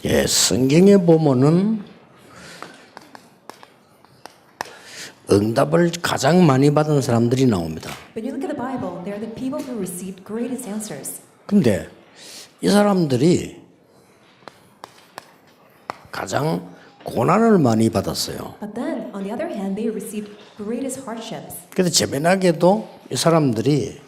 예, 성경에 보면은 응답을 가장 많이 받은 사람들이 나옵니다. When you look at the Bible, they are the people who received greatest answers. 근데 이 사람들이 가장 고난을 많이 받았어요. But then, on the other hand, they received greatest hardships. 그래서 재미나게도 이 사람들이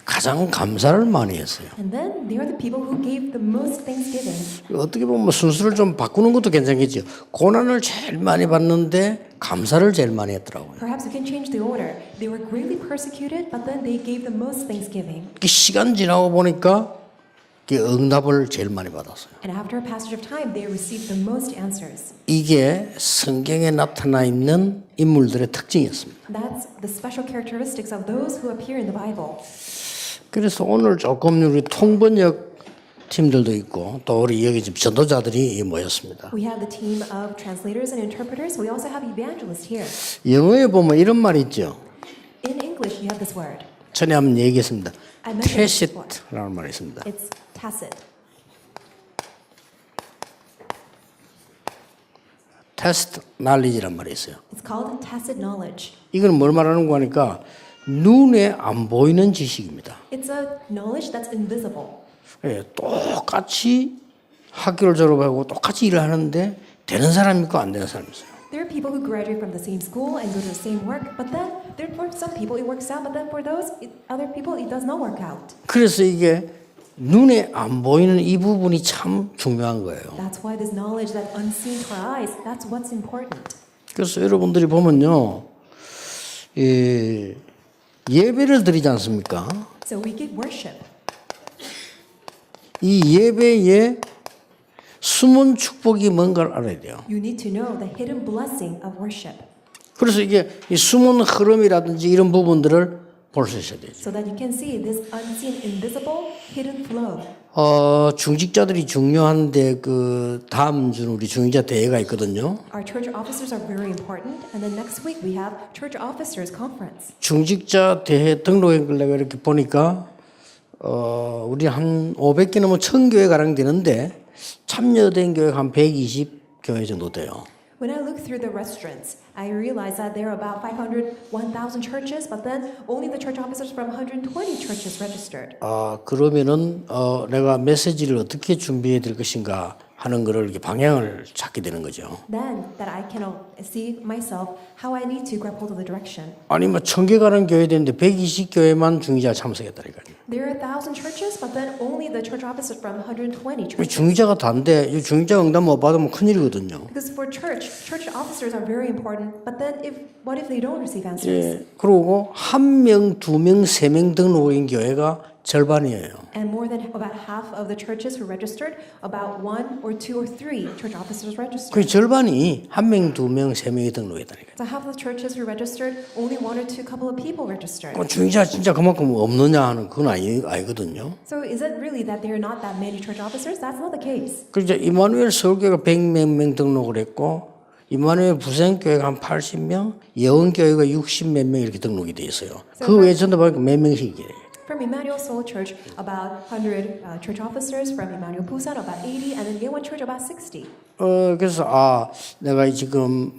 가장 감사를 많이 했어요. And then, they are the people who gave the most thanksgiving. 어떻게 보면 순서를 좀 바꾸는 것도 괜찮겠죠. 고난을 제일 많이 받는데 감사를 제일 많이 했더라고요. Perhaps we can change the order. They were greatly persecuted, but then they gave the most thanksgiving. 시간 지나고 보니까 응답을 제일 많이 받았어요. And after a passage of time, they received the most answers. 이게 성경에 나타나 있는 인물들의 특징이었습니다. That's the special characteristics of those who appear in the Bible. 그래서 오늘 조금 우리 통번역 팀들도 있고 또 우리 여기 지금 전도자들이 모였습니다. We have the team of translators and interpreters. We also have evangelists here. 영어에 보면 이런 말이 있죠. In English, you have this word. 전에 한번 얘기했습니다. I mentioned it before. tacit라는 말이 있습니다. It's tacit. tacit knowledge란 말이 있어요. It's called tacit knowledge. 이건 뭘 말하는 거 하니까 눈에 안 보이는 지식입니다. It's a knowledge that's invisible. 예, 똑같이 학교를 졸업하고 똑같이 일을 하는데 되는 사람이 있고 안 되는 사람이 있어요. There are people who graduate from the same school and go to the same work, but then for some people it works out, but then for other people it does not work out. 그래서 이게 눈에 안 보이는 이 부분이 참 중요한 거예요. That's why this knowledge that's unseen to our eyes, that's what's important. 그래서 여러분들이 보면요, 예배를 드리지 않습니까? So we give worship. 이 예배에 숨은 축복이 뭔가를 알아야 돼요. You need to know the hidden blessing of worship. 그래서 이게 이 숨은 흐름이라든지 이런 부분들을 볼 수 있어야 되죠. So that you can see this unseen, invisible, hidden flow. 중직자들이 중요한데 그 다음 주 우리 중직자 대회가 있거든요. Our church officers are very important, and then next week we have church officers conference. 중직자 대회 등록을 내가 이렇게 보니까 우리 한 500개 넘어 1000교회 가량 되는데 참여된 교회가 한 120교회 정도 돼요. When I look through the registrants, I realize that there are about 500, 1,000 churches, but then only the church officers from 120 churches registered. 그러면은 내가 메시지를 어떻게 준비해야 될 것인가 하는 거를 이렇게 방향을 찾게 되는 거죠. Then that I can see myself how I need to grab hold of the direction. 아니 뭐 1000개 가는 교회 되는데 120교회만 중직자가 참석했다니까요. There are 1,000 churches, but then only the church officers from 120 churches. 중직자가 다인데 중직자 응답 못 받으면 큰일이거든요. Because for church officers are very important, but then what if they don't receive answers? 예, 그리고 1명, 2명, 3명 등록인 교회가 절반이에요. And more than about half of the churches who registered, about 1 or 2 or 3 church officers registered. 그 절반이 1명, 2명, 3명이 등록했다니까요. So half of the churches who registered, only 1 or 2 couple of people registered. 중직자 진짜 그만큼 없느냐 하는 그건 아니거든요. So is it really that there are not that many church officers? That's not the case. 그래서 이마누엘 서울교회가 100몇 명 등록을 했고 이마누엘 부생교회가 한 80명, 예원교회가 60 몇 명 이렇게 등록이 돼 있어요. 그 외에 전도 보니까 몇 명씩 이래요. From Emmanuel Seoul Church, about 100 church officers. From Emmanuel Busan, about 80. And then Yeowon Church, about 60. 그래서 내가 지금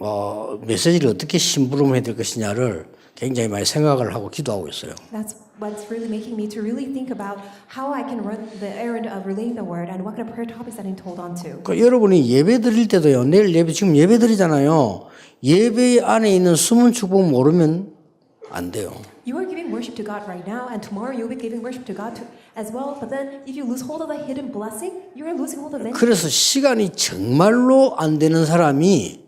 메시지를 어떻게 심부름해야 될 것이냐를 굉장히 많이 생각을 하고 기도하고 있어요. That's what's really making me to really think about how I can run the errand of relaying the word and what kind of prayer topics that I'm told on to. 여러분이 예배 드릴 때도요. 내일 예배 지금 예배 드리잖아요. 예배 안에 있는 숨은 축복 모르면 안 돼요. You are giving worship to God right now, and tomorrow you'll be giving worship to God as well. But then, if you lose hold of the hidden blessing, you are losing hold of it. 그래서 시간이 정말로 안 되는 사람이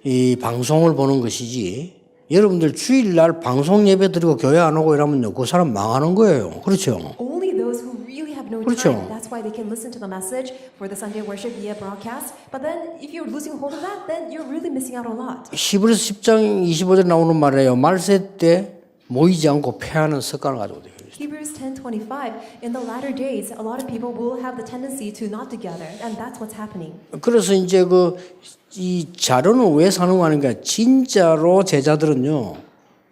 이 방송을 보는 것이지. 여러분들 주일날 방송 예배 드리고 교회 안 오고 이러면요, 그 사람 망하는 거예요. 그렇죠? Only those who really have no 그렇죠. time. That's why they can listen to the message for the Sunday worship via broadcast. But then, if you're losing hold of that, then you're really missing out a lot. 히브리서 10장 25절 나오는 말이에요. 말세 때 모이지 않고 패하는 습관을 가지고 돼요. Hebrews 10:25. In the latter days, a lot of people will have the tendency to not together, and that's what's happening. 그래서 이제 이 자료는 왜 사는 거 아닌가? 진짜로 제자들은요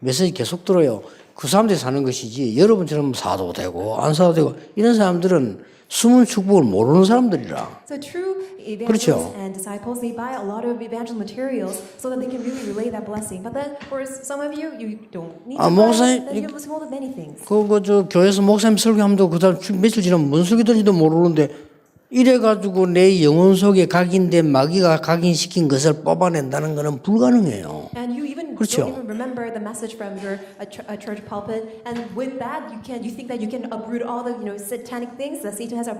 메시지 계속 들어요. 그 사람들이 사는 것이지 여러분처럼 사도 되고 안 사도 되고 이런 사람들은 숨은 축복을 모르는 사람들이라. So true evangelists 그렇죠. and disciples, they buy a lot of evangel materials so that they can really relay that blessing. But then for some of you, you don't need to buy 목사님, it, then you're losing hold of many things. 저 교회에서 목사님 설교하면도 그다음 며칠 지나면 뭔 설교든지도 모르는데 이래가지고 내 영혼 속에 각인된 마귀가 각인시킨 것을 뽑아낸다는 것은 불가능해요. And you even 그렇죠. don't even remember the message from your church pulpit, and with that you think that you can uproot all the satanic things that Satan has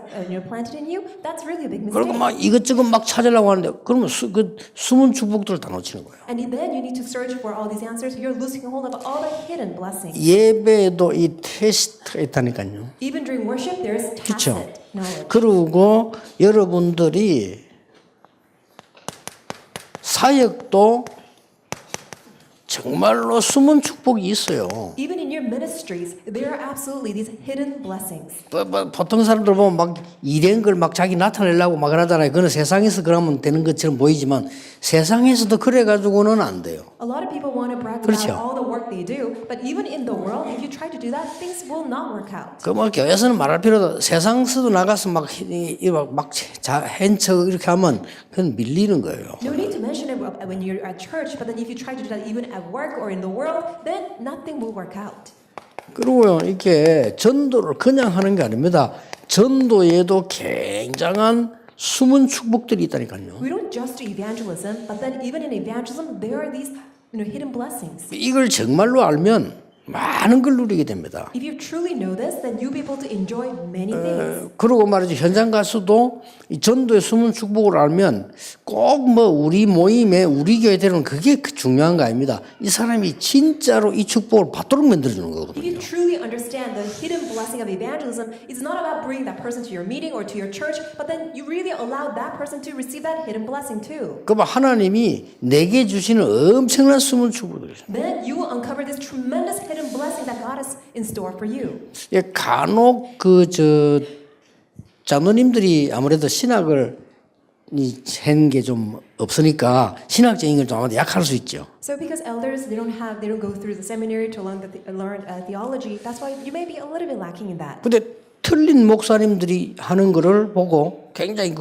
planted in you. That's really a big 그리고 mistake. 막 이것저것 막 찾으려고 하는데 그러면 그 숨은 축복들을 다 놓치는 거예요. And then you need to search for all these answers. You're losing hold of all the hidden blessings. 예배에도 이 테스트가 있다니까요. Even during worship, there's 그렇죠. tacit knowledge. 그리고 여러분들이 사역도 정말로 숨은 축복이 있어요. Even in your ministries, there are absolutely these hidden blessings. 보통 사람들 보면 막 이런 걸 막 자기 나타내려고 막 그러잖아요. 그건 세상에서 그러면 되는 것처럼 보이지만 세상에서도 그래 가지고는 안 돼요. A lot of people want to brag 그렇죠. about all the work they do, but even in the world, if you try to do that, things will not work out. 그 뭐 교회에서는 말할 필요도 세상에서도 나가서 막 핸척 이렇게 하면 그건 밀리는 거예요. No need to mention it when you're at church, but then if you try to do that even at work or in the world, then nothing will work out. 그리고요, 이게 전도를 그냥 하는 게 아닙니다. 전도에도 굉장한 숨은 축복들이 있다니까요. We don't just do evangelism, but then even in evangelism, there are these hidden blessings. 이걸 정말로 알면 많은 걸 누리게 됩니다. If you truly know this, then you'll be able to enjoy many things. 그리고 말이죠, 현장 가서도 이 전도의 숨은 축복을 알면 꼭 뭐 우리 모임에 우리 교회들은 그게 중요한 거 아닙니다. 이 사람이 진짜로 이 축복을 받도록 만들어주는 If you 거거든요. truly understand the hidden blessing of evangelism, it's not about bringing that person to your meeting or to your church, but then you really allow that person to receive that hidden blessing too. 그럼 하나님이 내게 주시는 엄청난 숨은 축복들이 있어요. Then you will uncover this tremendous hidden blessing that God has in store for you. 예, 간혹 장로님들이 아무래도 신학을 한 게 좀 없으니까 신학적인 걸 좀 아마도 약할 수 있죠. So because elders they don't go through the seminary to learn theology, that's why you may be a little bit lacking in that. 근데 틀린 목사님들이 하는 거를 보고 굉장히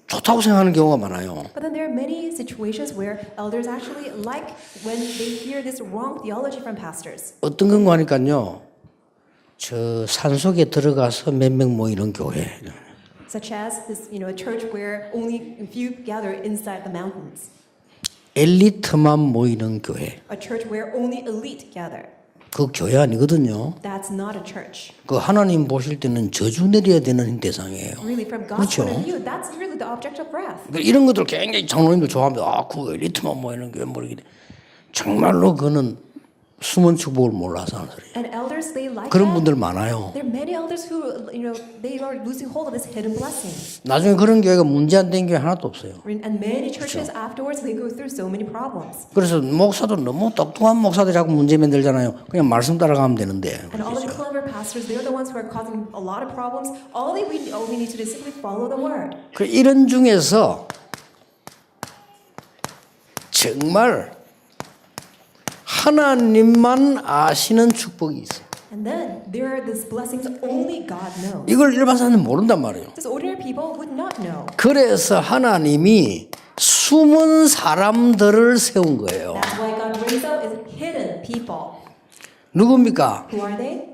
좋다고 생각하는 경우가 많아요. But then there are many situations where elders actually like when they hear this wrong theology from pastors. 어떤 건가 하니까요. 저 산속에 들어가서 몇 명 모이는 교회. Such as this, a church where only a few gather inside the mountains. 엘리트만 모이는 교회. A church where only elite gather. 그 교회 아니거든요. That's not a church. 그 하나님 보실 때는 저주 내려야 되는 대상이에요. Really, from God's 그렇죠. point of view, that's really the object of wrath. 이런 것들 굉장히 장로님들 좋아합니다. 그 엘리트만 모이는 교회 모르겠네. 정말로 그는 숨은 축복을 몰라서 하는 소리예요. And elders, they like 그런 that. 분들 많아요. There are many elders who, they are losing hold of this hidden blessing. 나중에 그런 교회가 문제 안 된 교회 하나도 없어요. And many churches afterwards, they go through so many problems. 그래서 목사도 너무 똑똑한 목사들이 자꾸 문제 만들잖아요. 그냥 말씀 따라가면 되는데. And all the clever pastors, they're the ones who are causing a lot of problems. All we need to do is simply follow the word. 이런 중에서 정말 하나님만 아시는 축복이 있어요. And then there are these blessings only God knows. 이걸 일반 사람은 모른단 말이에요. This ordinary people would not know. 그래서 하나님이 숨은 사람들을 세운 거예요. That's why God raised up is hidden people. 누굽니까? Who are they?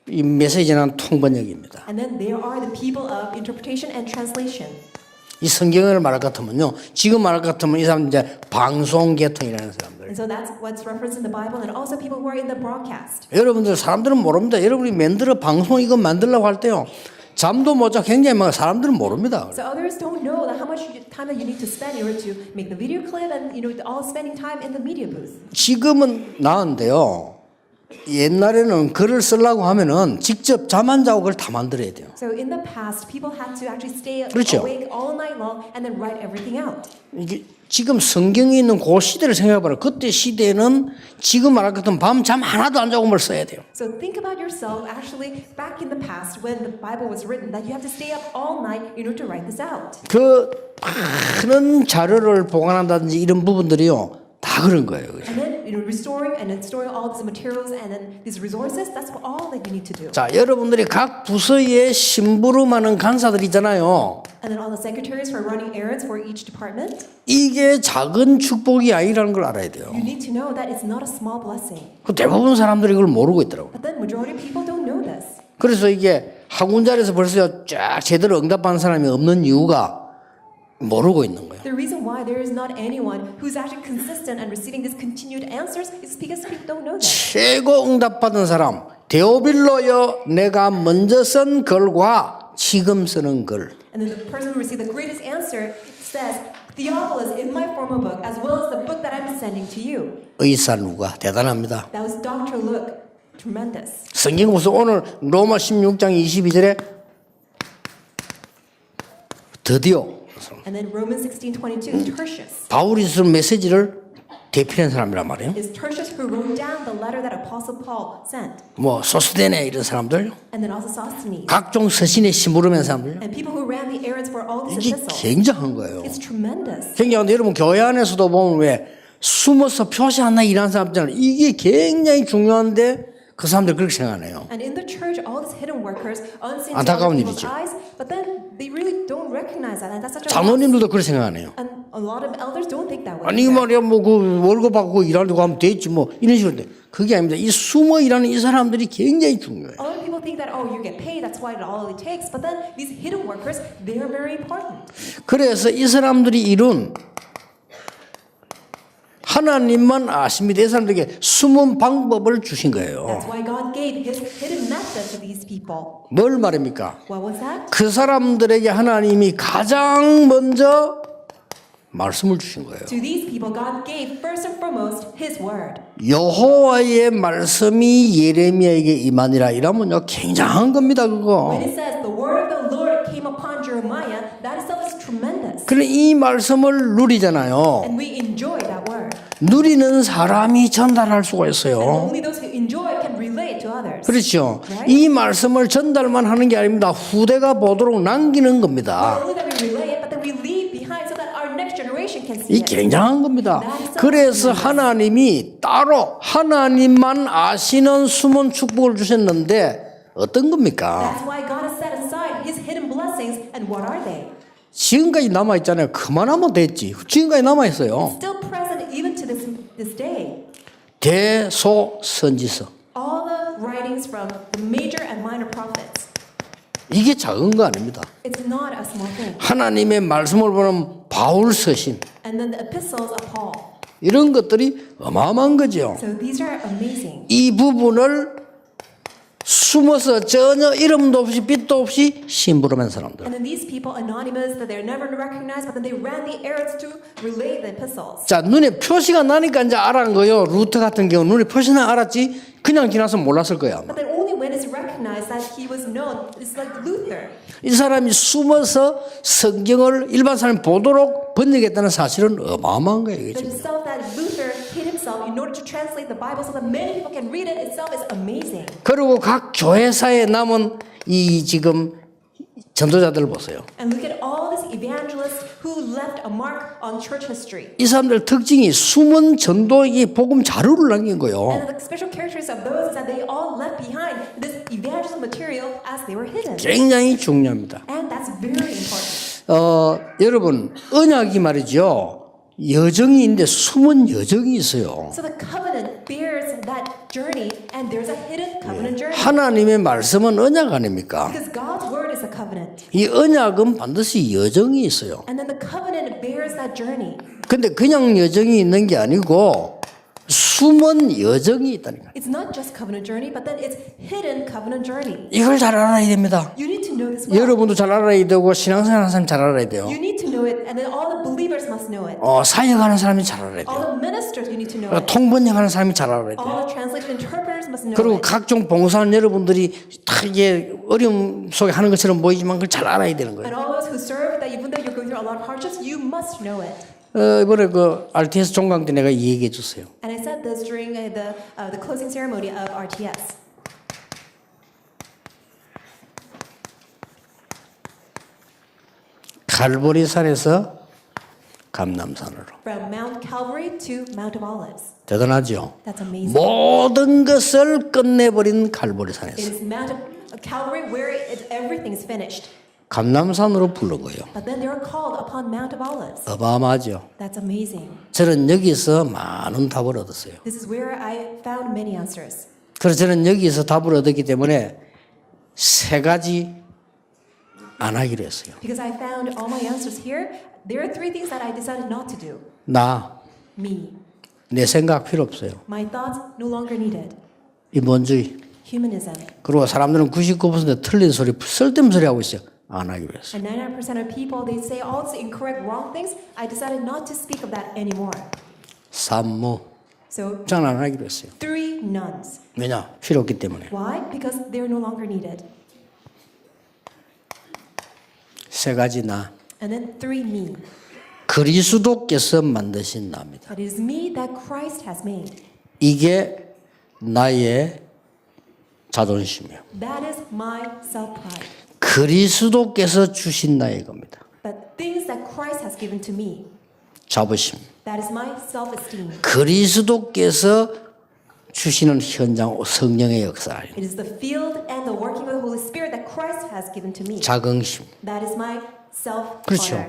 이 메시지는 통번역입니다. And then there are the people of interpretation and translation. 이 성경을 말할 것 같으면요. 지금 말할 것 같으면 이 사람 이제 방송 계통이라는 사람들. And so that's what's referenced in the Bible, and also people who are in the broadcast. 여러분들 사람들은 모릅니다. 여러분이 만들어 방송 이거 만들려고 할 때요. 잠도 못 자 굉장히 많아. 사람들은 모릅니다. So others don't know that how much time that you need to spend in order to make the video clip and all spending time in the media booth. 지금은 나은데요. 옛날에는 글을 쓰려고 하면은 직접 잠 안 자고 그걸 다 만들어야 돼요. So in the past, people had to actually stay 그렇죠. awake all night long and then write everything out. 이게 지금 성경에 있는 그 시대를 생각해봐라. 그때 시대는 지금 말할 것 같으면 밤 잠 하나도 안 자고 뭘 써야 돼요. So think about yourself actually back in the past when the Bible was written that you have to stay up all night in order to write this out. 그 많은 자료를 보관한다든지 이런 부분들이요. 다 다 그런 거예요. 그죠? And then restoring and then storing all these materials and then these resources, that's all that you need to do. 자, 여러분들이 각 부서에 심부름하는 간사들 있잖아요. And then all the secretaries for running errands for each department, 이게 작은 축복이 아니라는 걸 알아야 돼요. you need to know that it's not a small blessing. 그 대부분 사람들이 이걸 모르고 있더라고요. But then majority of people don't know this. 그래서 이게 학원 자리에서 벌써 쫙 제대로 응답하는 사람이 없는 이유가 모르고 있는 거예요. The reason why there is not anyone who's actually consistent and receiving these continued answers is because people don't know that. 최고 응답받은 사람 데오빌로여 내가 먼저 쓴 글과 지금 쓰는 글. And then the person who received the greatest answer says, Theophilus in my former book, as well as the book that I'm sending to you. 의사 누가 대단합니다. That was Dr. Luke. Tremendous. 성경 보세요. 오늘 로마 16장 22절에 드디어 And then Romans 16:22, Tertius. 바울이 쓴 메시지를 대필한 사람이란 말이에요. Is Tertius who wrote down the letter that Apostle Paul sent. 뭐 소스데네 이런 사람들, And then also Sosthenes. 각종 서신에 심부름한 사람들. And people who ran the errands for all these 이게 epistles. 굉장한 거예요. It's tremendous. 굉장한데 여러분 교회 안에서도 보면 왜 숨어서 표시 하나 일하는 사람들 이게 굉장히 중요한데 그 사람들 그렇게 생각하네요. And in the church, all these hidden workers, unseen to 안타까운 other people's 일이죠. eyes, but then they really don't recognize that. And that's such a loss. 장로님들도 그렇게 생각하네요. And a lot of elders don't think that way. 아니 말이야 뭐 그 월급 받고 일하려고 하면 됐지 뭐 이런 식으로 그게 아닙니다. 이 숨어 일하는 이 사람들이 굉장히 중요해요. A lot of people think that, oh, you get paid, that's why it all it takes. But then these hidden workers, they are very important. 그래서 이 사람들이 이룬 하나님만 아십니다. 이 사람들에게 숨은 방법을 주신 거예요. That's why God gave His hidden method to these people. 뭘 말입니까? What was that? 그 사람들에게 하나님이 가장 먼저 말씀을 주신 거예요. To these people, God gave first and foremost His word. 여호와의 말씀이 예레미야에게 임하니라 이러면요 굉장한 겁니다 그거. When it says the word of the Lord came upon Jeremiah, that itself is tremendous. 그래 이 말씀을 누리잖아요. And we enjoy that word. 누리는 사람이 전달할 수가 And 있어요. only those who enjoy can relate to others. 그렇죠. Right? 이 말씀을 전달만 하는 게 아닙니다. 후대가 보도록 남기는 겁니다. Not only that we relay it, but that we leave behind so that our next generation can see 이 it. 굉장한 겁니다. 그래서 하나님이 따로 하나님만 아시는 숨은 축복을 주셨는데 어떤 겁니까? That's why God has set aside His hidden blessings. And what are they? 지금까지 남아있잖아요. 그만하면 됐지. 지금까지 남아있어요. Still present even to this day. 대소선지서. All the writings from the major and minor prophets. 이게 작은 거 아닙니다. It's not a small thing. 하나님의 말씀을 보는 바울 서신. And then the epistles of Paul. 이런 것들이 어마어마한 거죠. So these are amazing. 이 부분을 숨어서 전혀 이름도 없이 빛도 없이 심부름한 사람들. And then these people, anonymous, that they're never recognized, but then they ran the errands to relay the epistles. 자, 눈에 표시가 나니까 이제 알은 거요. 루트 같은 경우 눈에 표시는 알았지 그냥 지나서 몰랐을 거야. But then only when it's recognized that he was known, it's like Luther. 이 사람이 숨어서 성경을 일반 사람이 보도록 번역했다는 사실은 어마어마한 거예요. That 지금. itself that Luther hid himself in order to translate the Bible so that many people can read it itself is amazing. 그리고 각 교회사에 남은 이 지금 전도자들을 보세요. And look at all these evangelists who left a mark on church history. 이 사람들 특징이 숨은 전도의 복음 자료를 남긴 거예요. And the special characteristics of those is that they all left behind this evangelism material as they were hidden. 굉장히 중요합니다. And that's very important. 여러분 언약이 말이죠. 여정이 있는데 숨은 여정이 있어요. So the covenant bears that journey, and there's a hidden covenant journey. 하나님의 말씀은 언약 아닙니까? Because God's word is a covenant. 이 언약은 반드시 여정이 있어요. And then the covenant bears that journey. 근데 그냥 여정이 있는 게 아니고 숨은 여정이 있다니까. It's not just covenant journey, but then it's hidden covenant journey. 이걸 잘 알아야 됩니다. You need to know this well. 여러분도 잘 알아야 되고 신앙생활하는 사람이 잘 알아야 돼요. You need to know it, and then all the believers must know it. 사역하는 사람이 잘 알아야 돼요. All the ministers, you need to know it. 통번역하는 사람이 잘 알아야 돼요. All the translation interpreters must know 그리고 it. 각종 봉사하는 여러분들이 다 이게 어려움 속에 하는 것처럼 보이지만 그걸 잘 알아야 되는 거예요. And all those who serve, that even though you're going through a lot of hardships, you must know it. 이번에 그 RTS 종강 때 내가 이 얘기해 줬어요. And I said this during the closing ceremony of RTS. 감람산으로. From Mount Calvary to Mount of Olives. 대단하죠. That's amazing. 모든 것을 끝내버린 It 갈보리산에서 is Mount of Calvary where everything is finished. 감람산으로 부른 거예요. But then they are called upon Mount of Olives. 어마어마하죠. That's amazing. 저는 여기서 많은 답을 얻었어요. This is where I found many answers. 그래서 저는 여기서 답을 얻었기 때문에 세 가지 안 하기로 했어요. Because I found all my answers here, there are three things that I decided not to do. 나, Me. 내 생각 필요 없어요. My thoughts no longer needed. 인본주의. Humanism. 그리고 사람들은 99% 틀린 소리, 쓸데없는 소리 하고 있어요. 안 하기로 했어요. And 99% of people, they say all the incorrect, wrong things. I decided not to speak of that anymore. 산모. So, 저는 안 하기로 했어요. 3 nuns. 왜냐? 필요 없기 때문에. Why? Because they're no longer needed. 세 가지 나. And then 3 me. 그리스도께서 만드신 나입니다. That is me that Christ has made. 이게 나의 자존심이에요. That is my self-pride. 그리스도께서 주신 나의 겁니다. But things that Christ has given to me, 자부심. that is my self-esteem. 그리스도께서 주시는 현장 성령의 역사. It is the field and the working of the Holy Spirit that Christ has given to me. 자긍심. That is my self-honor. 그렇죠.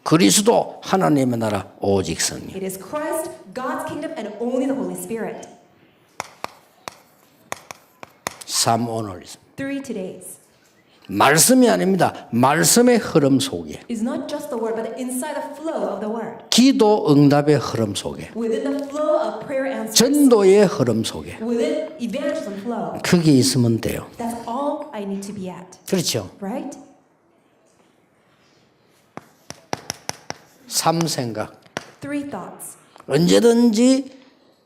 그리스도 하나님의 나라 오직 성령. It is Christ, God's kingdom, and only the Holy Spirit. 3 오늘리즘. 3 today's. 말씀이 아닙니다. 말씀의 흐름 속에. It is not just the word, but inside the flow of the word. 기도 응답의 흐름 속에. Within the flow of prayer answers. 전도의 흐름 속에. Within evangelism flow. 그게 있으면 돼요. That's all I need to be at. 그렇죠. Right? 3 생각. 3 thoughts. 언제든지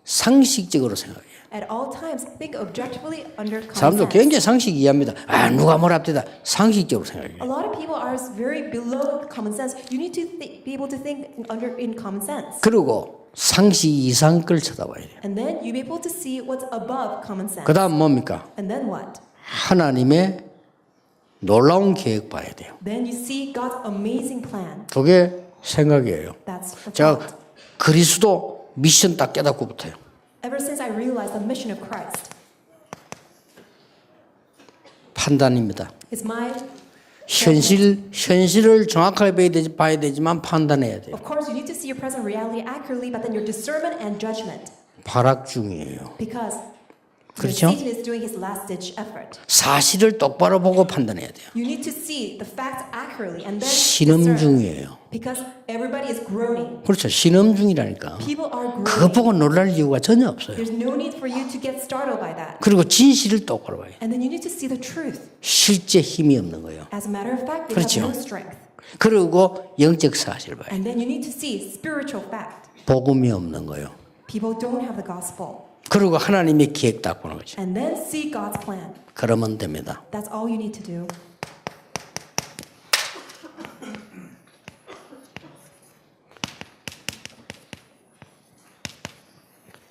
상식적으로 생각해요. At all times, think objectively under common 사람들 sense. 굉장히 상식 이해합니다. 아, 누가 뭐라 합니다. 상식적으로 생각해요. A lot of people are very below common sense. You need to be able to think in common sense. 그리고 상식 이상 걸 쳐다봐야 돼요. And then you'll be able to see what's above common sense. 그 다음 뭡니까? And then what? 하나님의 놀라운 계획 봐야 돼요. Then you see God's amazing plan. 그게 생각이에요. That's the 제가 thought. 그리스도 미션 딱 깨닫고부터요. Ever since I realized the mission of Christ, 판단입니다. is my 현실을 정확하게 봐야 되지만 판단해야 돼요. Of course, you need to see your present reality accurately, but then your discernment and judgment. 발악 중이에요. Because 그렇죠? Satan is doing his last-ditch effort. 사실을 똑바로 보고 판단해야 돼요. You need to see the facts accurately and then 신음 discern. 중이에요. Because everybody is groaning. 그렇죠. 신음 중이라니까. People are 그것 groaning. 보고 놀랄 이유가 전혀 없어요. There's no need for you to get startled by that. 그리고 진실을 똑바로 봐요. And then you need to see the truth. 실제 힘이 없는 거예요. As a matter of fact, they 그렇죠. have no strength. 그리고 영적 사실을 봐요. And then you need to see spiritual fact. 복음이 없는 거예요. People don't have the gospel. 그리고 하나님의 계획 딱 보는 거죠. And then see God's plan. 그러면 됩니다. That's all you need to do.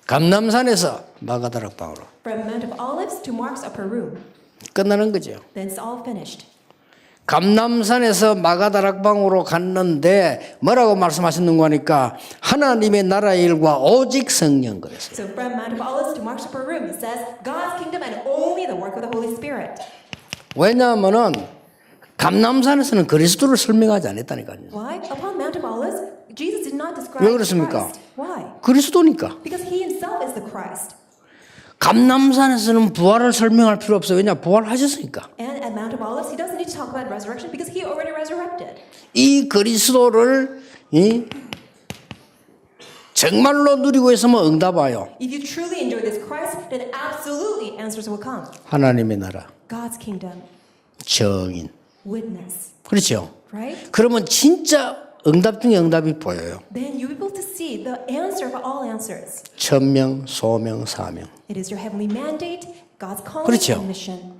감람산에서 마가다락방으로 From Mount of Olives to Mark's upper room. 끝나는 거죠. Then it's all finished. 감람산에서 마가다락방으로 갔는데 뭐라고 말씀하셨는가 하니까 하나님의 나라의 일과 오직 성령 그랬어요. So from Mount of Olives to Mark's upper room, it says God's kingdom and only the work of the Holy Spirit. 왜냐하면은 감람산에서는 그리스도를 설명하지 않았다니까요. Why? Upon Mount of Olives, Jesus did not describe 왜 그렇습니까? Christ. Why? 그리스도니까. Because he himself is the Christ. 감람산에서는 부활을 설명할 필요 없어요. 왜냐? 부활하셨으니까. And at Mount of Olives, he doesn't need to talk about resurrection because he already resurrected. 이 그리스도를 정말로 누리고 있으면 응답 와요. If you truly enjoy this Christ, then absolutely answers will come. 하나님의 나라, God's kingdom, 정인. witness, 그렇죠? right? 그러면 진짜 응답 중에 응답이 보여요. Then you'll be able to see the answer of all answers. 천명, 소명, 사명. It is your heavenly mandate, God's calling 그렇죠. and mission.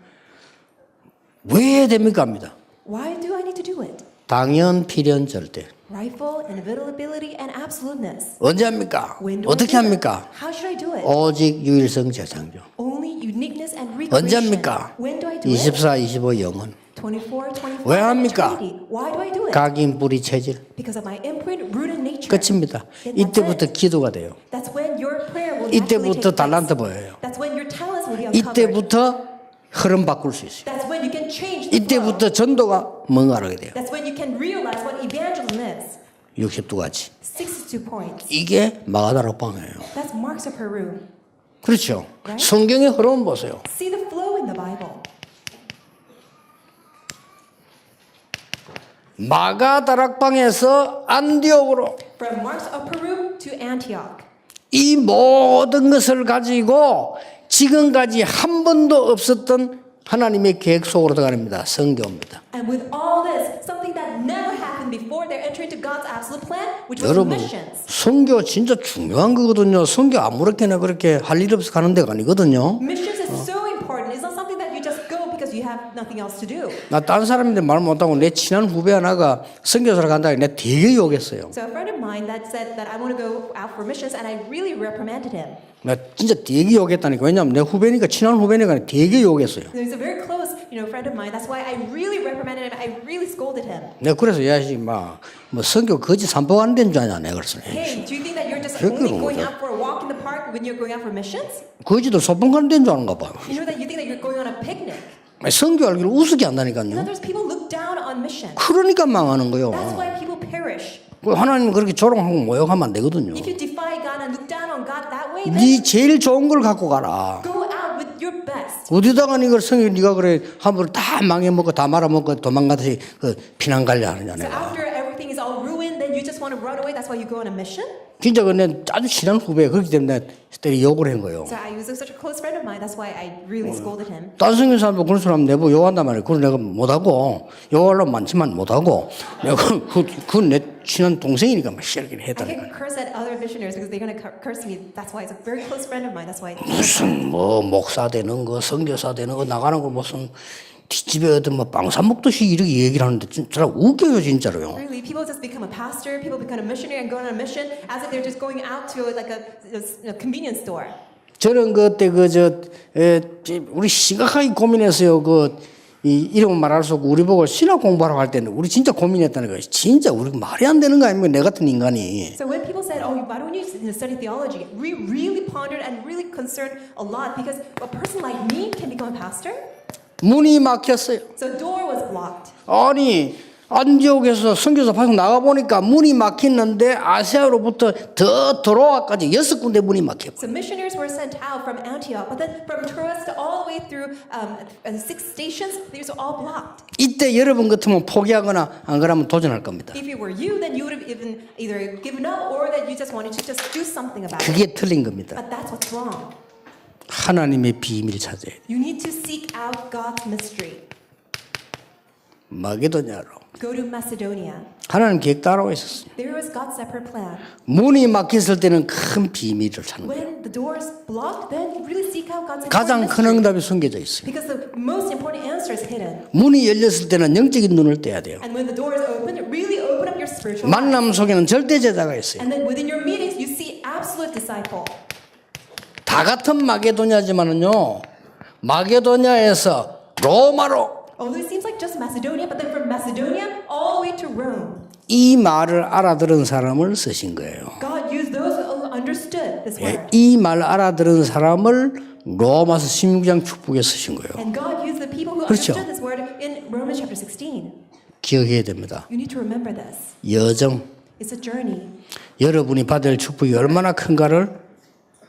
왜 해야 됩니까? 합니다. Why do I need to do it? 당연, 필연, 절대. Rightful, inevitability, and absoluteness. 언제 합니까? When do I 어떻게 do it? 합니까? How should I do it? 오직 유일성 재창조. Only uniqueness and 언제 recreation. 합니까? When do I do it? 24, 25 영원. 24, 24, 25, 왜 합니까? eternity. Why do I do it? 각인 뿌리 체질. Because of my imprint, rooted nature. 끝입니다. And that's 이때부터 it. 기도가 돼요. That's when your prayer will naturally 이때부터 take 달란트 place. 보여요. That's when your talents will be uncovered. 이때부터 흐름 바꿀 수 있어요. That's when you can change the flow. 이때부터 전도가 뭔가라게 돼요. That's when you can realize what evangelism is. 62가지. 62 points. 이게 마가다락방이에요. That's marks of Peru. 그렇죠. Right? 성경의 흐름 보세요. See the flow in the Bible. 마가다락방에서 안디옥으로 From marks of Peru to Antioch. 이 모든 것을 가지고 지금까지 한 번도 없었던 하나님의 계획 속으로 들어갑니다. 선교입니다. And with all this, something that never happened before, they're entering into God's absolute plan, which was 여러분, missions. 선교 진짜 중요한 거거든요. 선교 아무렇게나 그렇게 할 일 없어 가는 데가 아니거든요. Missions is so important. It's not something that you just go because you have nothing else to do. 나 딴 사람인데 말 못하고 내 친한 후배 하나가 선교사를 간다고 내가 되게 욕했어요. So a friend of mine that said that I want to go out for missions, and I really reprimanded him. 나 진짜 되게 욕했다니까. 왜냐면 내 후배니까 친한 후배니까 되게 욕했어요. He's a very close, friend of mine. That's why I really reprimanded him. I really scolded him. 내가 그래서 야씨 막뭐 선교 거지 산보가는 데인 줄 아냐 내가 그랬어. Hey, do you think that you're just 그런 only 건 going 뭐죠? out for a walk in the park when you're going out for missions? 거지들 소풍 가는 데인 줄 아는가 봐. You know that you think that you're going on a picnic. 선교 알기를 우습게 In 한다니까요. others, people look down on missions. 그러니까 망하는 거요. That's why people perish. 하나님 그렇게 조롱하고 모욕하면 안 되거든요. If you defy God and look down on God that way, then 네 제일 좋은 걸 갖고 가라. go out with your best. 어디다가 이걸 성경 네가 그래 함부로 다 망해먹고 다 말아먹고 도망가듯이 그 피난 갈려 하느냐 So 내가. after everything is all ruined, then you just want to run away. That's why you go on a mission. 진짜 근데 아주 친한 후배 그렇기 때문에 때려 욕을 한 거예요. So I was such a close friend of mine. That's why I really scolded him. 딴 성경 사람도 그런 사람 내보 욕한단 말이에요. 그걸 내가 못하고 욕하려면 많지만 못하고 내가 그건 내 친한 동생이니까 막 이렇게 I 했다니까. can curse at other missionaries because they're going to curse me. That's why it's a very close friend of mine. That's why. 무슨 뭐 목사 되는 거 선교사 되는 거 나가는 거 무슨 뒷집에 어떤 뭐 빵 사 먹듯이 이렇게 얘기를 하는데 진짜 웃겨요 진짜로요. Really, people just become a pastor. People become a missionary and go on a mission as if they're just going out to like a convenience store. 저는 그때 우리 심각하게 고민했어요. 이 이름은 말할 수 없고 우리 보고 신학 공부하러 갈 때는 우리 진짜 고민했다는 거예요. 진짜 우리 말이 안 되는 거 아닙니까? 내 같은 인간이. So when people said, "Oh, why don't you study theology?" We really pondered and really concerned a lot because a person like me can become a pastor. 문이 막혔어요. So the door was blocked. 아니 안디옥에서 선교사 파송 나가 보니까 문이 막혔는데 아시아로부터 더 들어와까지 6군데 문이 막혔고. So missionaries were sent out from Antioch, but then from Troas to all the way through 6 stations, these were all blocked. 이때 여러분 같으면 포기하거나 안 그러면 도전할 겁니다. If it were you, then you would have either given up or that you just wanted to just do something about it. 그게 틀린 겁니다. But that's what's wrong. 하나님의 비밀을 찾아야 돼요. You need to seek out God's mystery. 마게도냐로. Go to Macedonia. 하나님 계획 따라와 있었어요. There was God's separate plan. 문이 막혔을 때는 큰 비밀을 찾는 거예요. When the door is blocked, then really seek out God's 가장 important 큰 mystery. 응답이 숨겨져 있어요. Because the most important answer is hidden. 문이 열렸을 때는 영적인 눈을 떼야 돼요. And when the door is open, really open up your spiritual eyes. 만남 속에는 절대 제자가 있어요. And then within your meetings, you see absolute disciple. 다 같은 마게도냐지만은요. 마게도냐에서 로마로 Although it seems like just Macedonia, but then from Macedonia all the way to Rome. 이 말을 알아들은 사람을 쓰신 거예요. God used those who understood this word. 이 말 알아들은 사람을 로마서 16장 축복에 쓰신 거예요. And God used the people who 그렇죠. understood this word in Romans chapter 16. 기억해야 됩니다. You need to remember this. 여정, It's a journey. 여러분이 받을 축복이 얼마나 큰가를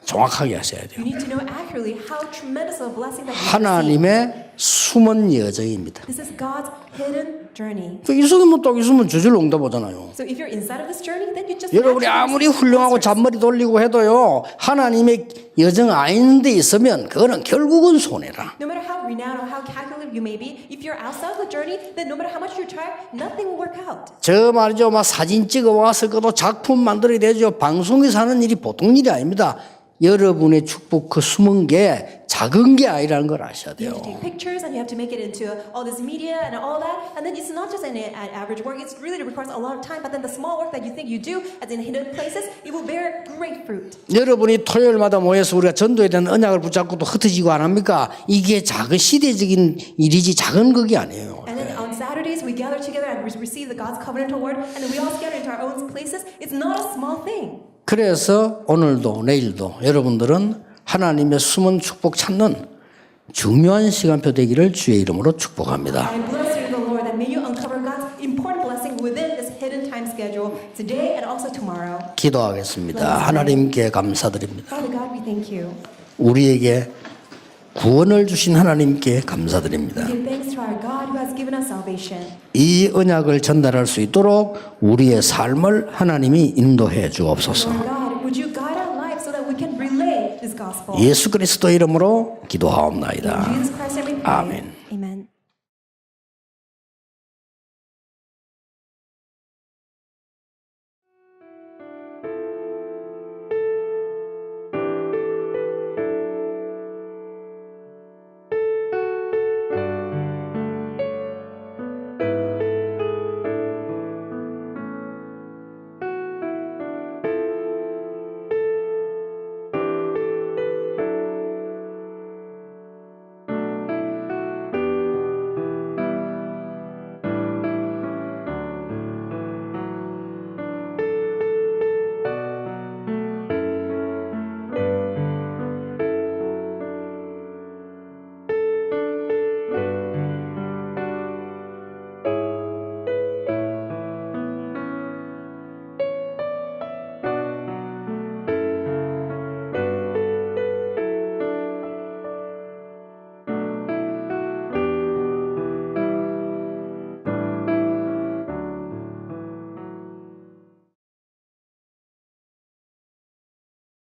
정확하게 하셔야 돼요. You need to know accurately how tremendous of a blessing that you receive. 하나님의 숨은 여정입니다. This is God's hidden journey. 이 속에 뭐 딱 있으면 저절로 응답 오잖아요. So if you're inside of this journey, then you just 여러분이 아무리 훌륭하고 잔머리 돌리고 해도요, 하나님의 여정 아닌 데 있으면 그거는 결국은 손해라. No matter how renowned or how calculative you may be, if you're outside of the journey, then no matter how much you try, nothing will work out. 저 말이죠, 막 사진 찍어 왔을 것도 작품 만들어야 되죠. 방송에서 하는 일이 보통 일이 아닙니다. 여러분의 축복 그 숨은 게 작은 게 아니라는 걸 아셔야 You 돼요. have to take pictures and you have to make it into all this media and all that. And then it's not just an average work, it's really requires a lot of time. But then the small work that you think you do as in hidden places, it will bear great fruit. 여러분이 토요일마다 모여서 우리가 전도에 대한 언약을 붙잡고 또 흩어지고 안 합니까? 이게 작은 시대적인 일이지 작은 것이 아니에요. And then we gather together and receive the God's covenantal word, and then we all scatter into our own places. It's not a small thing. 그래서 오늘도 내일도 여러분들은 하나님의 숨은 축복 찾는 중요한 시간표 되기를 주의 이름으로 축복합니다. I bless you, the Lord, that may you uncover God's important blessing within this hidden time schedule today and also tomorrow. 기도하겠습니다. 하나님께 감사드립니다. Father God, we thank you. 우리에게 구원을 주신 하나님께 감사드립니다. Give thanks to our God who has given us salvation. 이 언약을 전달할 수 있도록 우리의 삶을 하나님이 인도해 주옵소서. Lord God, would you guide our lives so that we can relay this gospel? 예수 그리스도 이름으로 기도하옵나이다. In Jesus Christ, we pray. 아멘. Amen.